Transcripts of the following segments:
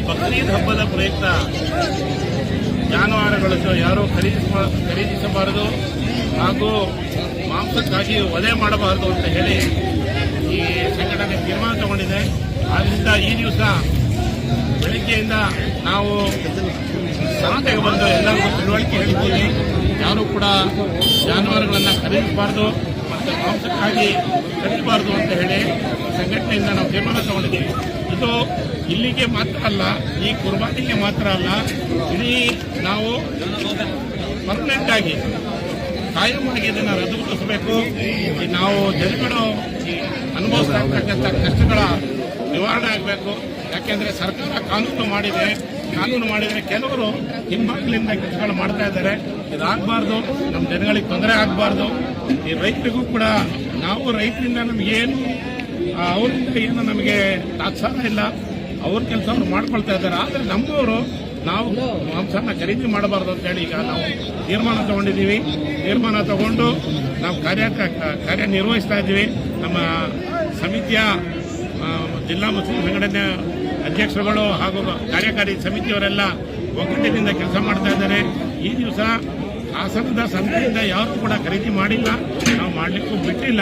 ಬಕ್ರೀದ್ ಹಬ್ಬದ ಪ್ರಯುಕ್ತ ಜಾನುವಾರುಗಳನ್ನು ಯಾರೂ ಖರೀದಿಸಬಾರದು ಹಾಗೂ ಮಾಂಸಕ್ಕಾಗಿ ವಧೆ ಮಾಡಬಾರದು ಅಂತ ಹೇಳಿ ಈ ಸಂಘಟನೆ ತೀರ್ಮಾನ ತಗೊಂಡಿದೆ. ಆದ್ದರಿಂದ ಈ ದಿವಸ ಬೆಳಗ್ಗೆಯಿಂದ ನಾವು ಸಂತೆಗೆ ಬಂದು ಎಲ್ಲರಿಗೂ ತಿಳುವಳಿಕೆ ಹೇಳ್ತೀವಿ. ಯಾರೂ ಕೂಡ ಜಾನುವಾರುಗಳನ್ನು ಖರೀದಿಸಬಾರ್ದು ಮತ್ತು ಮಾಂಸಕ್ಕಾಗಿ ಖರೀದಬಾರ್ದು ಅಂತ ಹೇಳಿ ಸಂಘಟನೆಯಿಂದ ನಾವು ತೀರ್ಮಾನ ತಗೊಂಡಿದ್ದೀವಿ. ಇದು ಇಲ್ಲಿಗೆ ಮಾತ್ರ ಅಲ್ಲ, ಈ ಕುರ್ಬಾನಿಗೆ ಮಾತ್ರ ಅಲ್ಲ, ಇಡೀ ನಾವು ಪರ್ಮನೆಂಟ್ ಆಗಿ ಕಾಯಮಾಗಿ ಇದನ್ನು ರದ್ದುಗೊಳಿಸಬೇಕು. ನಾವು ಜನಗಳು ಅನುಭವಿಸ್ತಾ ಇರ್ತಕ್ಕಂಥ ಕಷ್ಟಗಳ ನಿವಾರಣೆ ಆಗಬೇಕು. ಯಾಕೆಂದರೆ ಸರ್ಕಾರ ಕಾನೂನು ಮಾಡಿದರೆ ಕೆಲವರು ಹಿಂಬಾಗಿಲಿಂದ ಕೆಲಸಗಳು ಮಾಡ್ತಾ ಇದ್ದಾರೆ. ಇದಾಗಬಾರ್ದು, ನಮ್ಮ ಜನಗಳಿಗೆ ತೊಂದರೆ ಆಗಬಾರ್ದು. ಈ ರೈತರಿಗೂ ಕೂಡ ನಾವು ರೈತರಿಂದ ನಮಗೇನು ಅವರಿಂದ ಏನು ನಮಗೆ ತಾತ್ಸಾರ ಇಲ್ಲ, ಅವ್ರ ಕೆಲಸ ಅವ್ರು ಮಾಡ್ಕೊಳ್ತಾ ಇದ್ದಾರೆ. ಆದರೆ ನಮ್ಮವರು ನಾವು ಮಾಂಸನ ಖರೀದಿ ಮಾಡಬಾರ್ದು ಅಂತೇಳಿ ಈಗ ನಾವು ತೀರ್ಮಾನ ತಗೊಂಡಿದ್ದೀವಿ. ತೀರ್ಮಾನ ತಗೊಂಡು ನಾವು ಕಾರ್ಯನಿರ್ವಹಿಸ್ತಾ ಇದ್ದೀವಿ. ನಮ್ಮ ಸಮಿತಿಯ ಜಿಲ್ಲಾ ಮುಸ್ಲಿಂ ಸಂಘಟನೆ ಅಧ್ಯಕ್ಷರುಗಳು ಹಾಗೂ ಕಾರ್ಯಕಾರಿ ಸಮಿತಿಯವರೆಲ್ಲ ಒಗ್ಗಟ್ಟಿನಿಂದ ಕೆಲಸ ಮಾಡ್ತಾ ಇದ್ದಾರೆ. ಈ ದಿವಸ ಹಾಸನದ ಸಂತೆಯಿಂದ ಯಾರೂ ಕೂಡ ಖರೀದಿ ಮಾಡಿಲ್ಲ, ನಾವು ಮಾಡಲಿಕ್ಕೂ ಬಿಟ್ಟಿಲ್ಲ.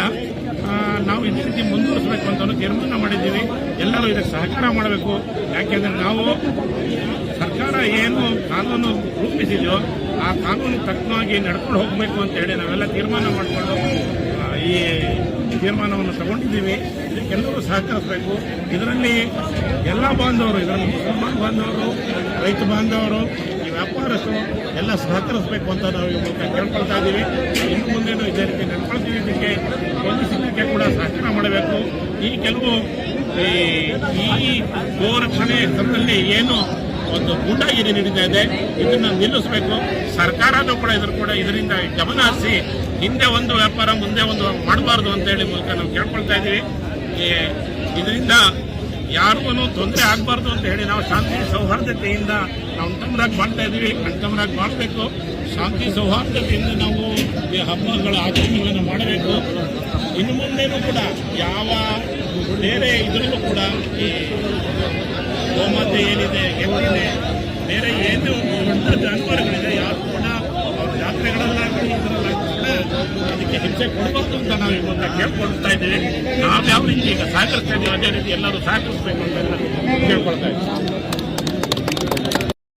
ನಾವು ಇದೇ ರೀತಿ ಮುಂದುವರಿಸಬೇಕು ಅಂತ ತೀರ್ಮಾನ ಮಾಡಿದ್ದೀವಿ. ಎಲ್ಲರೂ ಇದಕ್ಕೆ ಸಹಕಾರ ಮಾಡಬೇಕು. ಯಾಕೆಂದರೆ ನಾವು ಸರ್ಕಾರ ಏನು ಕಾನೂನು ರೂಪಿಸಿದೆಯೋ ಆ ಕಾನೂನು ತಕ್ಕನಾಗಿ ನಡ್ಕೊಂಡು ಹೋಗಬೇಕು ಅಂತ ಹೇಳಿ ನಾವೆಲ್ಲ ತೀರ್ಮಾನ ಮಾಡಿಕೊಂಡು ಈ ತೀರ್ಮಾನವನ್ನು ತಗೊಂಡಿದ್ದೀವಿ. ಇದಕ್ಕೆಲ್ಲರೂ ಸಹಕರಿಸಬೇಕು. ಇದರಲ್ಲಿ ಎಲ್ಲ ಬಾಂಧವರು, ಇದರಲ್ಲಿ ಮುಸಲ್ಮಾನ್ ಬಾಂಧವರು, ರೈತ ಬಾಂಧವರು, ಈ ವ್ಯಾಪಾರಸ್ಥರು ಎಲ್ಲ ಸಹಕರಿಸಬೇಕು ಅಂತ ನಾವು ಈ ಮೂಲಕ ಕೇಳ್ಕೊಳ್ತಾ ಇದ್ದೀವಿ. ಇನ್ನು ಮುಂದೇನು ಇದೇ ರೀತಿ ನಡ್ಕೊಳ್ತೀವಿ. ಇದಕ್ಕೆ ಪೊಲೀಸ್ ಇಲಾಖೆ ಕೂಡ ಸಹಕಾರ ಮಾಡಬೇಕು. ಈ ಕೆಲವು ಈ ಗೋರಕ್ಷಣೆ ಹೆಸರಿನಲ್ಲಿ ಏನು ಒಂದು ಗೂಂಡಾಗಿರಿ ನಡೀತಾ ಇದೆ, ಇದನ್ನು ನಿಲ್ಲಿಸಬೇಕು. ಸರ್ಕಾರನೂ ಕೂಡ ಇದರಿಂದ ಗಮನ ಹರಿಸಿ ಹಿಂದೆ ಒಂದು ವ್ಯಾಪಾರ ಮುಂದೆ ಒಂದು ಮಾಡಬಾರ್ದು ಅಂತೇಳಿ ಮೂಲಕ ನಾವು ಕೇಳ್ಕೊಳ್ತಾ ಇದ್ದೀವಿ. ಇದರಿಂದ ಯಾರಿಗೂ ತೊಂದರೆ ಆಗಬಾರ್ದು ಅಂತ ಹೇಳಿ ನಾವು ಶಾಂತಿ ಸೌಹಾರ್ದತೆಯಿಂದ ನಾವು ಅಣ್ತಮ್ಮರಾಗಿ ಮಾಡ್ತಾ ಇದ್ದೀವಿ. ಅಣ್ತಮ್ಮರಾಗಿ ಮಾಡಬೇಕು. ಶಾಂತಿ ಸೌಹಾರ್ದತೆಯಿಂದ ನಾವು ಈ ಹಬ್ಬಗಳ ಆಚರಣೆಗಳನ್ನು ಮಾಡಬೇಕು. ಇನ್ನು ಮುಂದೇನೂ ಕೂಡ ಯಾವ ಬೇರೆ ಇದರಲ್ಲೂ ಕೂಡ ಈ ಗೋಮಾತೆ ಏನಿದೆ, ಎತ್ತಿದೆ, ಬೇರೆ ಏನು ದೊಡ್ಡ ಜಾನುವಾರುಗಳಿದೆ, ಯಾರು ಕೂಡ ಅವ್ರ ಜಾತ್ರೆಗಳಲ್ಲಾಗಲಿ ಇದರಲ್ಲಾಗಲಿ ಇದಕ್ಕೆ ಹಿಂಸೆ ಕೊಡಬಾರ್ದು ಅಂತ ನಾವು ಇವಾಗ ಕೇಳ್ಕೊಳ್ತಾ ಇದ್ದೀವಿ. ನಾವು ಯಾವ ರೀತಿ ಈಗ ಸಹಕರಿಸ್ತಾ ಇದ್ದೀವಿ ಅದೇ ರೀತಿ ಎಲ್ಲರೂ ಸಹಕರಿಸಬೇಕು ಅಂತ ಕೇಳ್ಕೊಳ್ತಾ ಇದ್ದೀವಿ.